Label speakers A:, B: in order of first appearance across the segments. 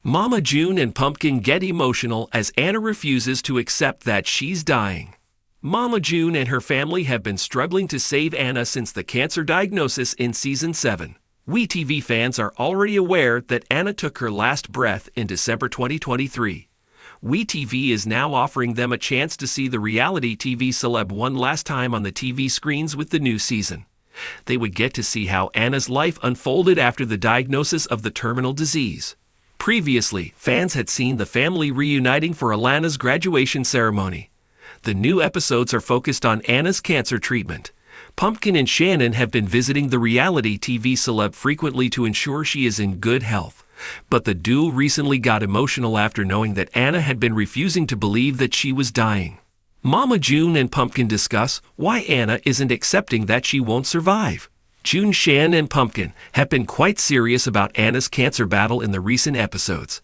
A: Mama June and Pumpkin get emotional as Anna refuses to accept that she's dying. Mama June and her family have been struggling to save Anna since the cancer diagnosis in Season 7. WeTV fans are already aware that Anna took her last breath in December 2023. WeTV is now offering them a chance to see the reality TV celeb one last time on the TV screens with the new season. They would get to see how Anna's life unfolded after the diagnosis of the terminal disease. Previously, fans had seen the family reuniting for Alana's graduation ceremony. The new episodes are focused on Anna's cancer treatment. Pumpkin and Shannon have been visiting the reality TV celeb frequently to ensure she is in good health. But the duo recently got emotional after knowing that Anna had been refusing to believe that she was dying. Mama June and Pumpkin discuss why Anna isn't accepting that she won't survive. June, Shannon, and Pumpkin have been quite serious about Anna's cancer battle in the recent episodes.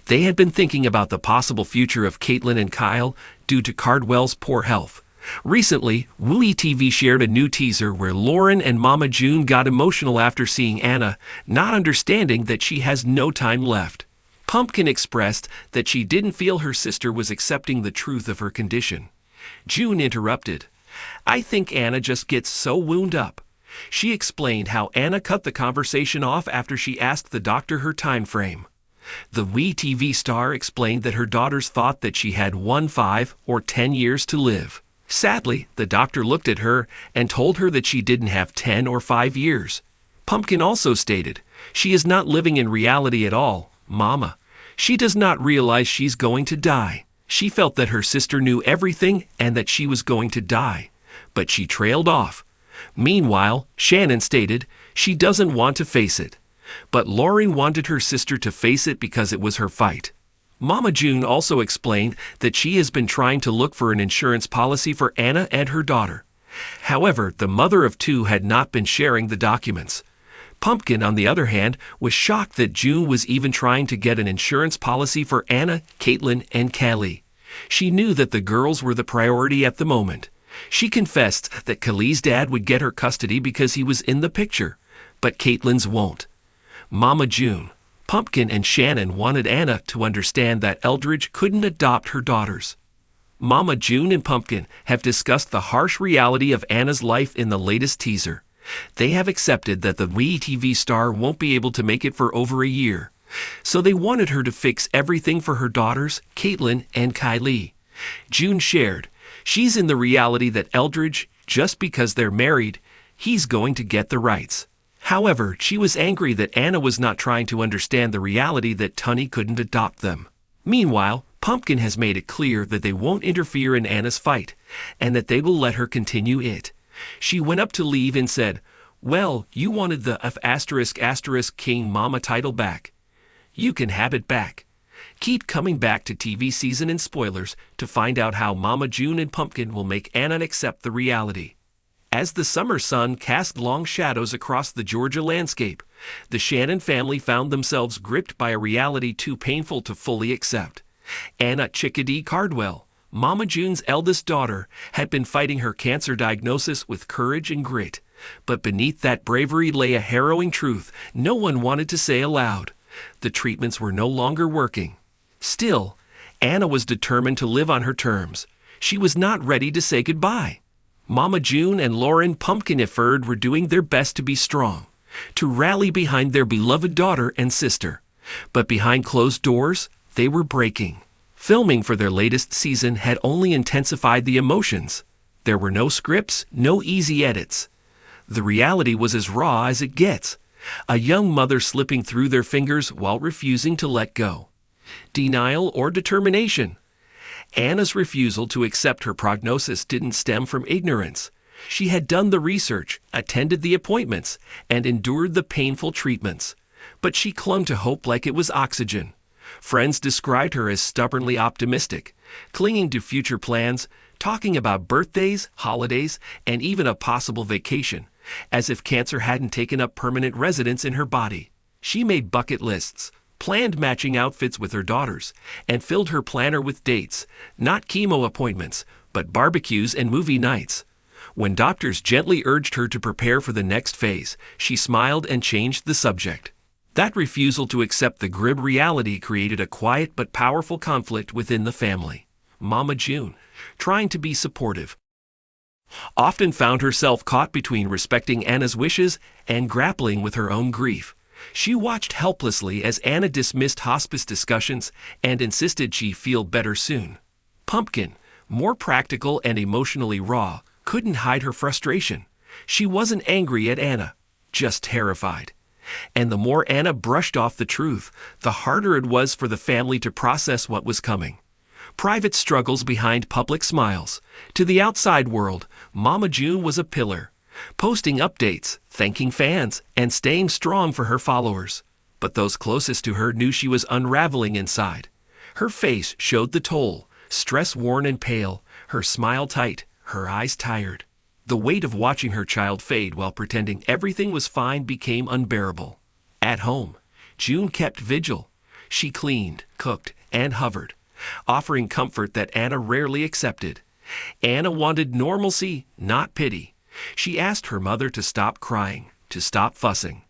A: They had been thinking about the possible future of Caitlin and Kyle due to Cardwell's poor health. Recently, WeTV shared a new teaser where Lauren and Mama June got emotional after seeing Anna, not understanding that she has no time left. Pumpkin expressed that she didn't feel her sister was accepting the truth of her condition. June interrupted, "I think Anna just gets so wound up." She explained how Anna cut the conversation off after she asked the doctor her time frame. The WeTV star explained that her daughters thought that she had 5 or 10 years to live. Sadly, the doctor looked at her and told her that she didn't have 10 or 5 years. Pumpkin also stated, "She is not living in reality at all, Mama. She does not realize she's going to die. She felt that her sister knew everything and that she was going to die, but she trailed off." Meanwhile, Shannon stated she doesn't want to face it, but Lauren wanted her sister to face it because it was her fight. Mama June also explained that she has been trying to look for an insurance policy for Anna and her daughter. However, the mother of two had not been sharing the documents. Pumpkin, on the other hand, was shocked that June was even trying to get an insurance policy for Anna, Caitlin, and Callie. She knew that the girls were the priority at the moment. She confessed that Kallie's dad would get her custody because he was in the picture, but Caitlin's won't. Mama June, Pumpkin, and Shannon wanted Anna to understand that Eldridge couldn't adopt her daughters. Mama June and Pumpkin have discussed the harsh reality of Anna's life in the latest teaser. They have accepted that the WeTV star won't be able to make it for over a year, so they wanted her to fix everything for her daughters, Caitlin and Kylie. June shared, "She's in the reality that Eldridge, just because they're married, he's going to get the rights." However, she was angry that Anna was not trying to understand the reality that Tunney couldn't adopt them. Meanwhile, Pumpkin has made it clear that they won't interfere in Anna's fight, and that they will let her continue it. She went up to leave and said, "Well, you wanted the F*** King Mama title back. You can have it back." Keep coming back to TV season and spoilers to find out how Mama June and Pumpkin will make Anna accept the reality. As the summer sun cast long shadows across the Georgia landscape, the Shannon family found themselves gripped by a reality too painful to fully accept. Anna Chickadee Cardwell, Mama June's eldest daughter, had been fighting her cancer diagnosis with courage and grit. But beneath that bravery lay a harrowing truth no one wanted to say aloud. The treatments were no longer working. Still, Anna was determined to live on her terms. She was not ready to say goodbye. Mama June and Lauren Pumpkin Efford were doing their best to be strong, to rally behind their beloved daughter and sister. But behind closed doors, they were breaking. Filming for their latest season had only intensified the emotions. There were no scripts, no easy edits. The reality was as raw as it gets. A young mother slipping through their fingers while refusing to let go. Denial or determination? Anna's refusal to accept her prognosis didn't stem from ignorance. She had done the research, attended the appointments, and endured the painful treatments. But she clung to hope like it was oxygen. Friends described her as stubbornly optimistic, clinging to future plans, talking about birthdays, holidays, and even a possible vacation, as if cancer hadn't taken up permanent residence in her body. She made bucket lists, planned matching outfits with her daughters, and filled her planner with dates, not chemo appointments, but barbecues and movie nights. When doctors gently urged her to prepare for the next phase, she smiled and changed the subject. That refusal to accept the grim reality created a quiet but powerful conflict within the family. Mama June, trying to be supportive, often found herself caught between respecting Anna's wishes and grappling with her own grief. She watched helplessly as Anna dismissed hospice discussions and insisted she feel better soon. Pumpkin, more practical and emotionally raw, couldn't hide her frustration. She wasn't angry at Anna, just terrified. And the more Anna brushed off the truth, the harder it was for the family to process what was coming. Private struggles behind public smiles. To the outside world, Mama June was a pillar, posting updates, thanking fans, and staying strong for her followers. But those closest to her knew she was unraveling inside. Her face showed the toll, stress-worn and pale, her smile tight, her eyes tired. The weight of watching her child fade while pretending everything was fine became unbearable. At home, June kept vigil. She cleaned, cooked, and hovered, offering comfort that Anna rarely accepted. Anna wanted normalcy, not pity. She asked her mother to stop crying, to stop fussing.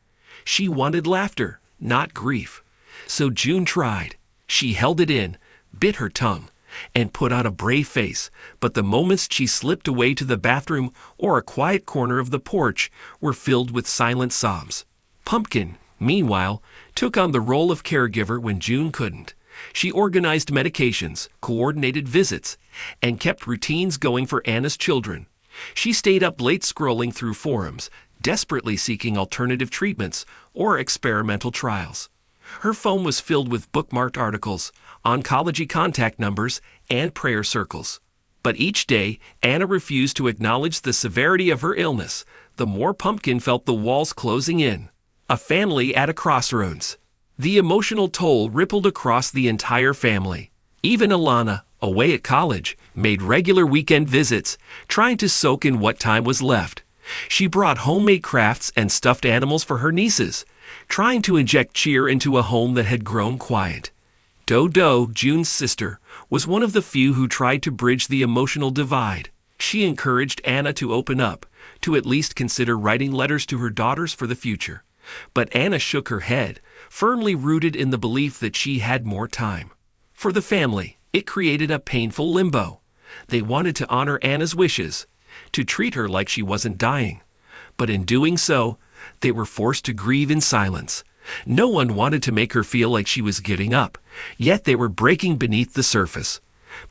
A: She wanted laughter, not grief. So June tried. She held it in, bit her tongue, and put on a brave face, but the moments she slipped away to the bathroom or a quiet corner of the porch were filled with silent sobs. Pumpkin, meanwhile, took on the role of caregiver when June couldn't. She organized medications, coordinated visits, and kept routines going for Anna's children. She stayed up late scrolling through forums, desperately seeking alternative treatments or experimental trials. Her phone was filled with bookmarked articles, oncology contact numbers, and prayer circles. But each day, Anna refused to acknowledge the severity of her illness. The more Pumpkin felt the walls closing in. A family at a crossroads. The emotional toll rippled across the entire family. Even Alana, away at college, made regular weekend visits, trying to soak in what time was left. She brought homemade crafts and stuffed animals for her nieces, trying to inject cheer into a home that had grown quiet. Dodo, June's sister, was one of the few who tried to bridge the emotional divide. She encouraged Anna to open up, to at least consider writing letters to her daughters for the future. But Anna shook her head, firmly rooted in the belief that she had more time. For the family, it created a painful limbo. They wanted to honor Anna's wishes, to treat her like she wasn't dying. But in doing so, they were forced to grieve in silence. No one wanted to make her feel like she was giving up, yet they were breaking beneath the surface.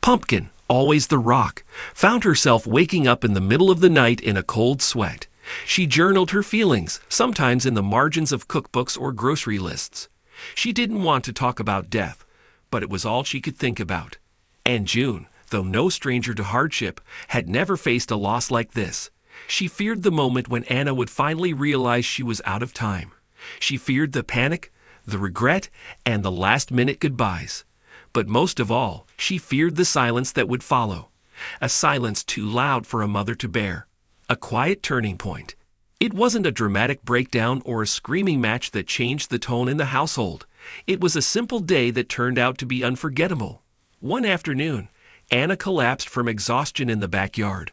A: Pumpkin, always the rock, found herself waking up in the middle of the night in a cold sweat. She journaled her feelings, sometimes in the margins of cookbooks or grocery lists. She didn't want to talk about death, but it was all she could think about. And June, though no stranger to hardship, had never faced a loss like this. She feared the moment when Anna would finally realize she was out of time. She feared the panic, the regret, and the last-minute goodbyes. But most of all, she feared the silence that would follow. A silence too loud for a mother to bear. A quiet turning point. It wasn't a dramatic breakdown or a screaming match that changed the tone in the household. It was a simple day that turned out to be unforgettable. One afternoon, Anna collapsed from exhaustion in the backyard.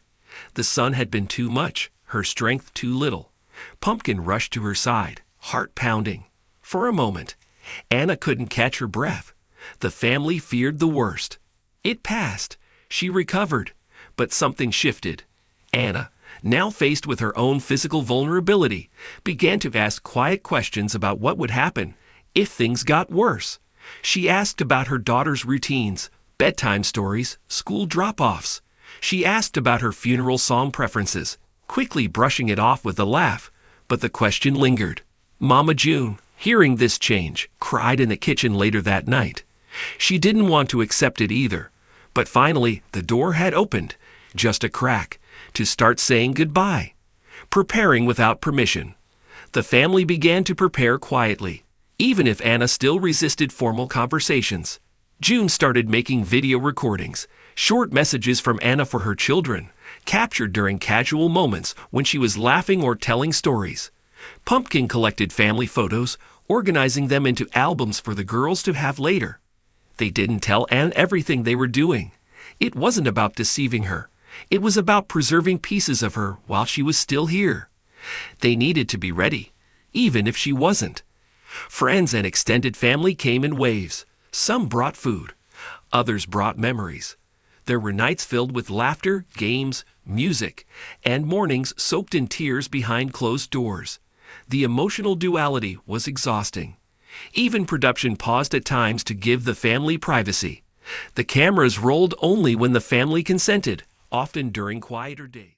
A: The sun had been too much, her strength too little. Pumpkin rushed to her side, heart pounding. For a moment, Anna couldn't catch her breath. The family feared the worst. It passed. She recovered. But something shifted. Anna, now faced with her own physical vulnerability, began to ask quiet questions about what would happen if things got worse. She asked about her daughter's routines, bedtime stories, school drop-offs. She asked about her funeral song preferences, quickly brushing it off with a laugh, but the question lingered. Mama June, hearing this change, cried in the kitchen later that night. She didn't want to accept it either, but finally the door had opened, just a crack, to start saying goodbye. Preparing without permission. The family began to prepare quietly, even if Anna still resisted formal conversations. June started making video recordings, short messages from Anna for her children, captured during casual moments when she was laughing or telling stories. Pumpkin collected family photos, organizing them into albums for the girls to have later. They didn't tell Anne everything they were doing. It wasn't about deceiving her. It was about preserving pieces of her while she was still here. They needed to be ready, even if she wasn't. Friends and extended family came in waves. Some brought food, others brought memories. There were nights filled with laughter, games, music, and mornings soaked in tears behind closed doors. The emotional duality was exhausting. Even production paused at times to give the family privacy. The cameras rolled only when the family consented, often during quieter days.